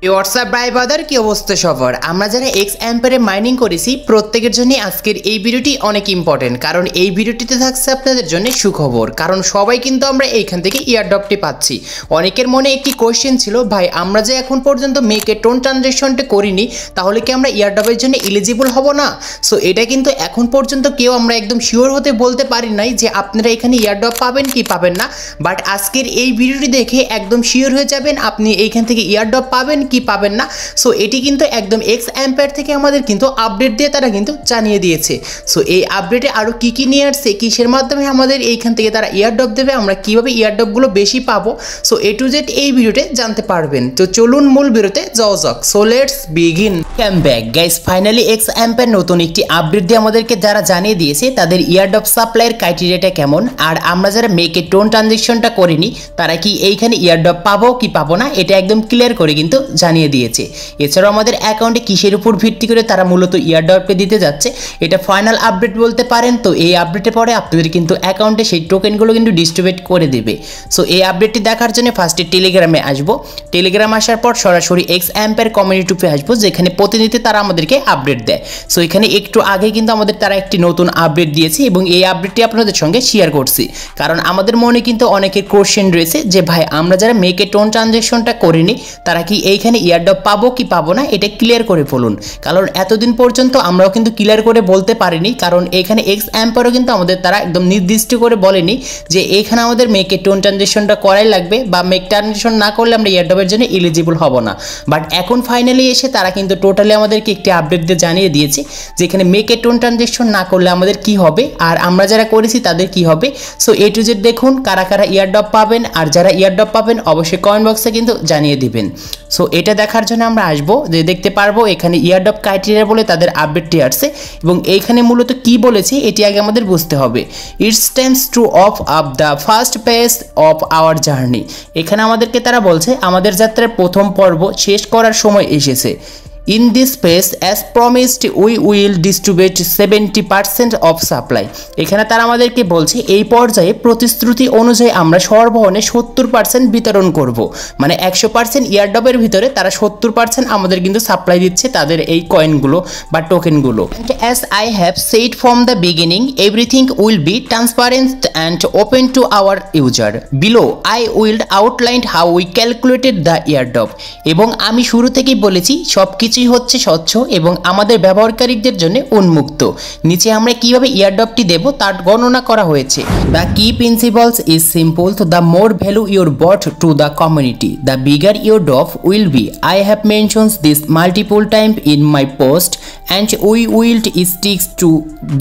WhatsApp ভাই বাদার কি অবস্থা সবার? আমরা যারা এক্স অ্যাম্পারে মাইনিং করেছি প্রত্যেকের জন্য আজকের এই ভিডিওটি অনেক ইম্পর্টেন্ট, কারণ এই ভিডিওটিতে থাকছে আপনাদের জন্য সুখবর। কারণ সবাই কিন্তু আমরা এইখান থেকে ইয়ারড্রপটি পাচ্ছি। অনেকের মনে একটি কোয়েশ্চেন ছিল, ভাই আমরা যে এখন পর্যন্ত মেকে টোন ট্রানজ্যাকশনটা করিনি, তাহলে কি আমরা ইয়ারড্রপের জন্য এলিজিবল হব না? সো এটা কিন্তু এখন পর্যন্ত কেউ আমরা একদম শিওর হতে বলতে পারি নাই যে আপনারা এখানে ইয়ারড্রপ পাবেন কি পাবেন না। বাট আজকের এই ভিডিওটি দেখে একদম শিওর হয়ে যাবেন আপনি এইখান থেকে ইয়ারড্রপ পাবেন কি পাবেন না। সো এটি কিন্তু একদম এক্স অ্যাম্পায়ার থেকে আমাদের কিন্তু আপডেট দিয়ে তারা কিন্তু জানিয়ে দিয়েছে। সো এই আপডেটে আরও কী কী নিয়ে আসছে, কিসের মাধ্যমে আমাদের এইখান থেকে তারা ইয়ারড্রপ দেবে, আমরা কীভাবে ইয়ারড্রপগুলো বেশি পাবো, সো এ টু জেড এই ভিডিওতে জানতে পারবেন। তো চলুন মূল ভিডিওতে যাওয়া যাক। So let's begin. Come back guys, finally X Empire নতুন একটি আপডেট দিয়ে আমাদেরকে যারা জানিয়ে দিয়েছে তাদের ইয়ারড্রপ সাপ্লাইয়ের ক্রাইটেরিয়াটা কেমন, আর আমরা যারা মেকে টোন ট্রানজ্যাকশনটা করিনি তারা কি এইখানে ইয়ারড্রপ পাবো কি পাবো না, এটা একদম ক্লিয়ার করে কিন্তু জানিয়ে দিয়েছে। এছাড়াও আমাদের অ্যাকাউন্টে কিসের উপর ভিত্তি করে তারা মূলত ইয়ারড্রপে দিতে যাচ্ছে, এটা ফাইনাল আপডেট বলতে পারেন। তো এই আপডেটের পরে আপনাদের কিন্তু অ্যাকাউন্টে সেই টোকেনগুলো কিন্তু ডিস্ট্রিবিউট করে দেবে। সো এই আপডেটটি দেখার জন্য ফার্স্টে টেলিগ্রামে আসবো। টেলিগ্রাম আসার পর সরাসরি এক্স অ্যাম্পায়ার কমিউনিটিতে আসবো, যেখানে প্রতিনিধি তারা আমাদেরকে আপডেট দেয়। সো এখানে একটু আগে কিন্তু আমাদের তারা একটি নতুন আপডেট দিয়েছে এবং এই আপডেটটি আপনাদের সঙ্গে শেয়ার করছি, কারণ আমাদের মনে কিন্তু অনেকের কোশ্চেন রয়েছে যে ভাই আমরা যারা মেকে টোন ট্রানজ্যাকশনটা করিনি তারা কি এইখানে ইয়ারড্রপ পাবো কি পাবো না, এটা ক্লিয়ার করে বলুন। কারণ এতদিন পর্যন্ত আমরাও কিন্তু ক্লিয়ার করে বলতে পারিনি, কারণ এখানে এক্স অ্যাম্পায়ারও কিন্তু আমাদের তারা একদম নির্দিষ্ট করে বলেনি যে এখানে আমাদের মেকে টোন ট্রানজ্যাকশনটা করাই লাগবে, বা মেক ট্রানজ্যাকশন না করলে আমরা ইয়ারড্রপের জন্য এলিজিবল হব না। বাট এখন ফাইনালি এসে তারা কিন্তু টোটালি আমাদেরকে একটি আপডেট দিয়ে জানিয়ে দিয়েছে যেখানে মেকে টোন ট্রানজ্যাকশন না করলে আমাদের কি হবে আর আমরা যারা করেছি তাদের কি হবে। সো এ টু জেড দেখুন কারা কারা ইয়ারড্রপ পাবেন, আর যারা ইয়ারড্রপ পাবেন অবশ্যই কমেন্ট বক্সে কিন্তু জানিয়ে দিবেন। সো এটা দেখার জন্য আমরা আসবো, যে দেখতে পারবো এখানে ইয়ারড্রপ ক্রাইটেরিয়া বলে তাদের আপডেটটি আসছে এবং এইখানে মূলত কি বলেছে এটি আগে আমাদের বুঝতে হবে। It's times to of up the first page of our journey. এখানে আমাদেরকে তারা বলছে আমাদের যাত্রার প্রথম পর্ব শেষ করার সময় এসেছে। In this phase, as promised, we will distribute 70% of supply. এখানে তারা আমাদেরকে বলছে এই পর্যায়ে প্রতিশ্রুতি অনুযায়ী আমরা সরবরাহে 70% বিতরণ করব, মানে 100% ইয়ারড্রপের ভিতরে তারা 70% আমাদের কিন্তু সাপ্লাই দিচ্ছে তাদের এই কয়েনগুলো বা টোকেনগুলো। As I have said from the beginning, everything will be transparent and open to our user. Below, I will outline how we calculated the airdrop. এবং আমি শুরু থেকেই বলেছি সবকিছু হচ্ছে স্বচ্ছ এবং আমাদের ব্যবহারকারীদের জন্য উন্মুক্ত। নিচে আমরা কিভাবে ইয়ারড্রপটি দেব তার গণনা করা হয়েছে। The key principles is simple, তো the more value your bot to the community the bigger your drop will be. I have mentions this multiple time in my post and we will stick to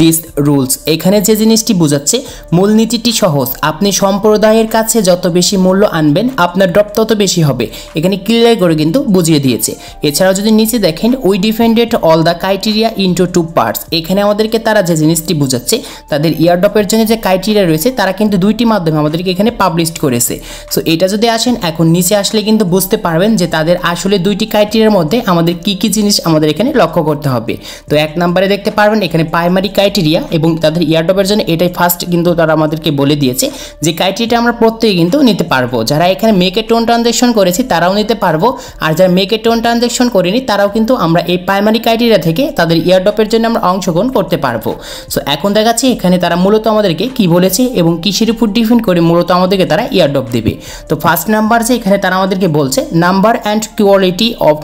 this rules. এখানে যে জিনিসটি বোঝাচ্ছে মূলনীতিটি সহজ, আপনি সম্প্রদায়ের কাছে যত বেশি মূল্য আনবেন আপনার ড্রপ তত বেশি হবে, এখানে ক্লিয়ার করে কিন্তু বুঝিয়ে দিয়েছে। এছাড়াও যদি নিচে দেখেন we defended all the criteria into two parts, এখানে আমাদেরকে তারা যে জিনিসটি বোঝাচ্ছে তাদের ইয়ারড্রপের জন্য যে ক্রাইটেরিয়া রয়েছে তারা কিন্তু দুইটি মাধ্যমে আমাদেরকে এখানে পাবলিশ করেছে। সো এটা যদি আসেন এখন নিচে আসলে কিন্তু বুঝতে পারবেন যে তাদের আসলে দুইটি ক্রাইটেরিয়ার মধ্যে আমাদের কি কি জিনিস আমাদের এখানে লক্ষ্য করতে হবে। তো এক নম্বরে দেখতে পারবেন এখানে প্রাইমারি ক্রাইটেরিয়া এবং তাদের ইয়ারড্রপের জন্য এটাই ফার্স্ট কিন্তু তারা আমাদেরকে বলে দিয়েছে যে ক্রাইটেরিয়াটা আমরা প্রত্যেকে কিন্তু নিতে পারবো। যারা এখানে মেকে টোন ট্রানজ্যাকশন করেছি তারাও নিতে পারবো, আর যারা মেকে টোন ট্রানজ্যাকশন করেনি তারাও কিন্তু আমরা এই প্রাইমারি ক্রাইটেরিয়া থেকে তাদের ইয়ারড্রপের জন্য আমরা অংশগ্রহণ করতে পারবো। সো এখন দেখাচ্ছি এখানে তারা মূলত আমাদেরকে কি বলেছে এবং কিসের উপর ডিপেন্ড করে মূলত আমাদেরকে তারা ইয়ারড্রপ দেবে। তো ফার্স্ট নাম্বার যে এখানে তারা আমাদেরকে বলছে number and quality of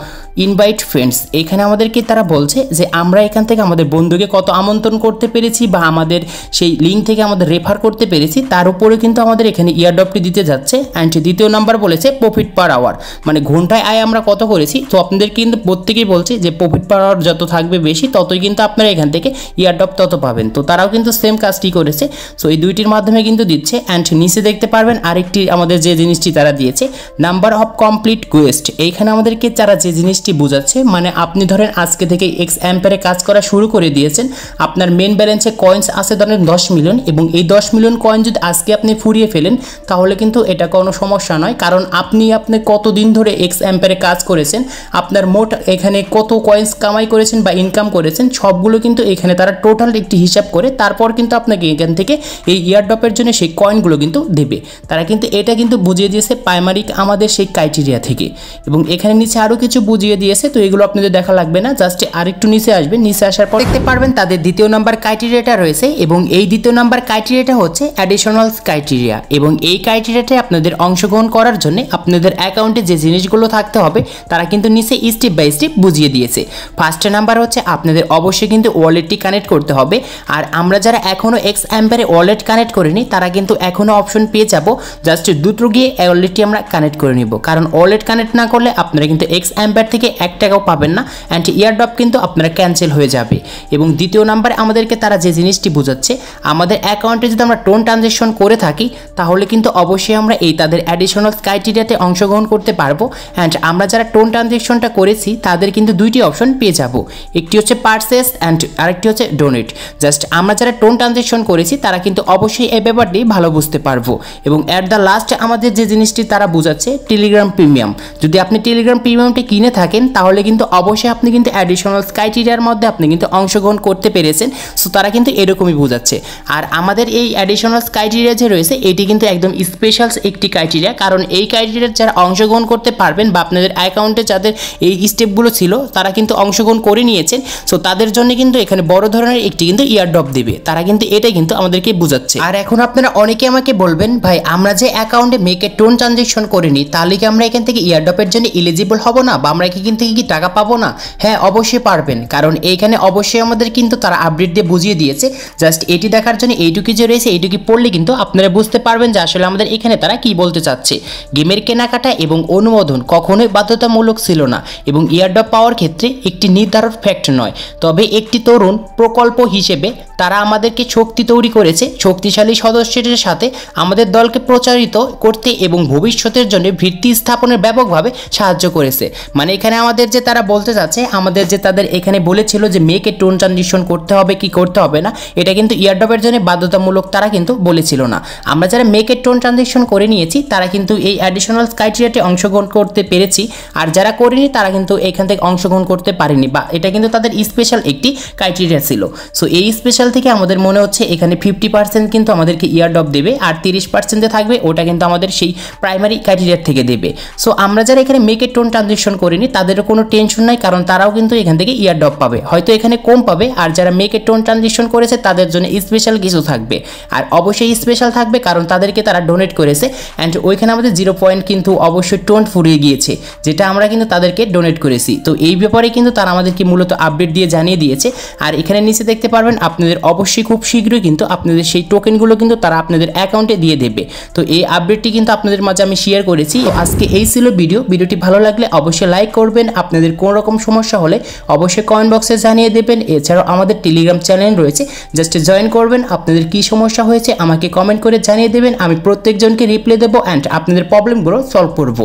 invite friends. এখানে আমাদেরকে তারা বলছে যে আমরা এখান থেকে আমাদের বন্ধুকে কত আমন্ত্রণ করতে পেরেছি বা আমাদের সেই লিঙ্ক থেকে আমাদের রেফার করতে পেরেছি তার উপরে কিন্তু আমাদের এখানে ইয়ারড্রপটি দিতে যাচ্ছে। অ্যান্ড দ্বিতীয় নাম্বার বলেছে প্রফিট পার আওয়ার, মানে ঘন্টায় আয় আমরা কত করেছি। তো আপনাদের কিন্তু প্রত্যেকেই বলছে যে প্রফিট পার আওয়ার যত থাকবে বেশি ততই কিন্তু আপনারা এখান থেকে ইয়ারড্রপ তত পাবেন। তো তারাও কিন্তু সেম কাজটি করেছে। সো এই দুইটির মাধ্যমে কিন্তু দিচ্ছে। অ্যান্ড নিচে দেখতে পারবেন আরেকটি আমাদের যে জিনিসটি তারা দিয়েছে নাম্বার অফ কমপ্লিট কোয়েস্ট। এইখানে আমাদেরকে তারা যে জিনিসটি জিনিসটি বোঝাচ্ছে, মানে আপনি ধরেন আজকে থেকে এক্স অ্যাম্পারে কাজ করা শুরু করে দিয়েছেন, আপনার মেন ব্যালেন্সে কয়েন্স আছে ধরেন 10 মিলিয়ন, এবং এই 10 মিলিয়ন কয়েন যদি আজকে আপনি ফুরিয়ে ফেলেন তাহলে কিন্তু এটা কোনো সমস্যা নয়, কারণ আপনি কতদিন ধরে এক্স অ্যাম্পারে কাজ করেছেন, আপনার মোট এখানে কত কয়েন্স কামাই করেছেন বা ইনকাম করেছেন সবগুলো কিন্তু এখানে তারা টোটাল একটি হিসাব করে তারপর কিন্তু আপনাকে এখান থেকে এই ইয়ারড্রপের জন্য সেই কয়েনগুলো কিন্তু দেবে। তারা কিন্তু এটা কিন্তু বুঝিয়ে দিয়েছে প্রাইমারি আমাদের সেই ক্রাইটেরিয়া থেকে, এবং এখানে নিচে আরও কিছু বুঝিয়ে দিয়েছে, তো এগুলো আপনাদের দেখা লাগবে না, জাস্ট আরেকটু নিচে আসবেন, নিচে আসার পর দেখতে পারবেন তাদের দ্বিতীয় নাম্বার ক্রাইটেরিয়াটা রয়েছে, এবং এই দ্বিতীয় নাম্বার ক্রাইটেরিয়াটা হচ্ছে অ্যাডিশনাল ক্রাইটেরিয়া, এবং এই ক্রাইটেরিয়াতে আপনাদের অংশগ্রহণ করার জন্য আপনাদের অ্যাকাউন্টে যে জিনিসগুলো থাকতে হবে তারা কিন্তু নিচে স্টেপ বাই স্টেপ বুঝিয়ে দিয়েছে। ফার্স্ট নাম্বার হচ্ছে আপনাদের অবশ্যই কিন্তু ওয়ালেটটি কানেক্ট করতে হবে, আর আমরা যারা এখনও এক্স অ্যাম্পারে ওয়ালেট কানেক্ট করিনি তারা কিন্তু এখনও অপশন পেয়ে যাব, জাস্ট দ্রুত গিয়ে ওয়ালেটটি আমরা কানেক্ট করে নিব, কারণ ওয়ালেট কানেক্ট না করলে আপনারা কিন্তু এক্স অ্যাম্পার থেকে 1 টাকাও পাবেন না, অ্যান্ড ইয়ারড্রপ কিন্তু আপনারা ক্যান্সেল হয়ে যাবে। এবং দ্বিতীয় নাম্বারে আমাদেরকে তারা যে জিনিসটি বোঝাচ্ছে, আমাদের অ্যাকাউন্টে যদি আমরা টোন ট্রানজ্যাকশন করে থাকি তাহলে কিন্তু অবশ্যই আমরা এই তাদের অ্যাডিশনাল ক্রাইটেরিয়াতে অংশগ্রহণ করতে পারবো, অ্যান্ড আমরা যারা টোন ট্রানজ্যাকশনটা করেছি তাদের কিন্তু দুইটি অপশন পেয়ে যাব, একটি হচ্ছে পারচেস অ্যান্ড আরেকটি হচ্ছে ডোনেট। জাস্ট আমরা যারা টোন ট্রানজ্যাকশন করেছি তারা কিন্তু অবশ্যই এই ব্যাপারটি ভালো বুঝতে পারবো। এবং অ্যাট দ্য লাস্ট আমাদের যে জিনিসটি তারা বোঝাচ্ছে টেলিগ্রাম প্রিমিয়াম, যদি আপনি টেলিগ্রাম প্রিমিয়ামটি কিনে থাকেন তাহলে কিন্তু অবশ্যই আপনি কিন্তু অ্যাডিশনাল ক্রাইটেরিয়ার মধ্যে আপনি কিন্তু অংশগ্রহণ করতে পেরেছেন, সো তারা কিন্তু এরকমই বোঝাচ্ছে। আর আমাদের এই অ্যাডিশনাল ক্রাইটেরিয়া যে রয়েছে এটি কিন্তু একদম স্পেশাল একটি ক্রাইটেরিয়া, কারণ এই ক্রাইটেরিয়ার যারা অংশগ্রহণ করতে পারবেন বা আপনাদের অ্যাকাউন্টে যাদের এই স্টেপগুলো ছিল তারা কিন্তু অংশগ্রহণ করে নিয়েছেন, সো তাদের জন্য কিন্তু এখানে বড় ধরনের একটি কিন্তু ইয়ারড্রপ দেবে, তারা কিন্তু এটাই কিন্তু আমাদেরকে বোঝাচ্ছে। আর এখন আপনারা অনেকে আমাকে বলবেন, ভাই আমরা যে অ্যাকাউন্টে মেকে টোন ট্রানজ্যাকশন করিনি তাহলে কি আমরা এখান থেকে ইয়ারড্রপের জন্য এলিজিবল হব না, বা আমরা এখান থেকে কি টাকা পাবো না? হ্যাঁ, অবশ্যই পারবেন, কারণ এইখানে অবশ্যই আমাদের কিন্তু তারা আপডেট দিয়ে বুঝিয়ে দিয়েছে। জাস্ট এটি দেখার জন্য এইটুকু যে রয়েছে এইটুকু পড়লে কিন্তু আপনারা বুঝতে পারবেন যে আসলে আমাদের এখানে তারা কি বলতে চাচ্ছে। গেমের কেনাকাটা এবং অনুমোদন কখনোই বাধ্যতামূলক ছিল না, এবং ইয়ারড্রপ পাওয়ার ক্ষেত্রে একটি নির্ধারণ ফ্যাক্ট নয়, তবে একটি তরুণ প্রকল্প হিসেবে তারা আমাদেরকে শক্তি তৈরি করেছে, শক্তিশালী সদস্যদের সাথে আমাদের দলকে প্রচারিত করতে এবং ভবিষ্যতের জন্য ভিত্তি স্থাপনের ব্যাপকভাবে সাহায্য করেছে। মানে এখানে আমাদের যে তারা বলতে চাচ্ছে, আমাদের যে তাদের এখানে বলেছিল যে মেকে টোন ট্রানজিশন করতে হবে কি করতে হবে না, এটা কিন্তু ইয়ারড্রপের জন্য বাধ্যতামূলক তারা কিন্তু বলেছিল না। আমরা যারা মেকে টোন ট্রানজিশন করে নিয়েছি তারা কিন্তু এই অ্যাডিশনাল ক্রাইটেরিয়াতে অংশগ্রহণ করতে পেরেছি, আর যারা করেনি তারা কিন্তু এখান থেকে অংশগ্রহণ করতে পারেনি, বা এটা কিন্তু তাদের স্পেশাল একটি ক্রাইটেরিয়া ছিল। সো এই স্পেশাল থেকে আমাদের মনে হচ্ছে এখানে 50% কিন্তু আমাদেরকে ইয়ারড্রপ দেবে, আর 30% থাকবে ওটা কিন্তু আমাদের সেই প্রাইমারি ক্রাইটেরিয়ার থেকে দেবে। সো আমরা যারা এখানে মেকে টোন ট্রানজিশন করিনি তাদেরও কোনো টেনশন নাই, কারণ তারাও কিন্তু এখান থেকে ইয়ারড্রপ পাবে, হয়তো এখানে কম পাবে, আর যারা মেকে টোন ট্রানজিশন করেছে তাদের জন্য স্পেশাল কিছু থাকবে, আর অবশ্যই স্পেশাল থাকবে কারণ তাদেরকে তারা ডোনেট করেছে, অ্যান্ড ওইখানে আমাদের 0 পয়েন্ট কিন্তু অবশ্যই টোন ফুরিয়ে গিয়েছে, যেটা আমরা কিন্তু তাদেরকে ডোনেট করেছি। তো এই ব্যাপারে কিন্তু তারা আমাদেরকে মূলত আপডেট দিয়ে জানিয়ে দিয়েছে। আর এখানে নিচে দেখতে পারবেন আপনাদের অবশ্যই খুব শীঘ্রই কিন্তু আপনাদের সেই টোকেনগুলো কিন্তু তারা আপনাদের অ্যাকাউন্টে দিয়ে দেবে। তো এই আপডেটটি কিন্তু আপনাদের মাঝে আমি শেয়ার করেছি। আজকে এই ছিল ভিডিওটি ভালো লাগলে অবশ্যই লাইক করবেন, আপনাদের কোনো রকম সমস্যা হলে অবশ্যই কমেন্ট বক্সে জানিয়ে দেবেন। এছাড়াও আমাদের টেলিগ্রাম চ্যানেল রয়েছে, জাস্ট জয়েন করবেন, আপনাদের কি সমস্যা হয়েছে আমাকে কমেন্ট করে জানিয়ে দেবেন, আমি প্রত্যেকজনকে রিপ্লাই দেবো অ্যান্ড আপনাদের প্রবলেমগুলো সলভ করব।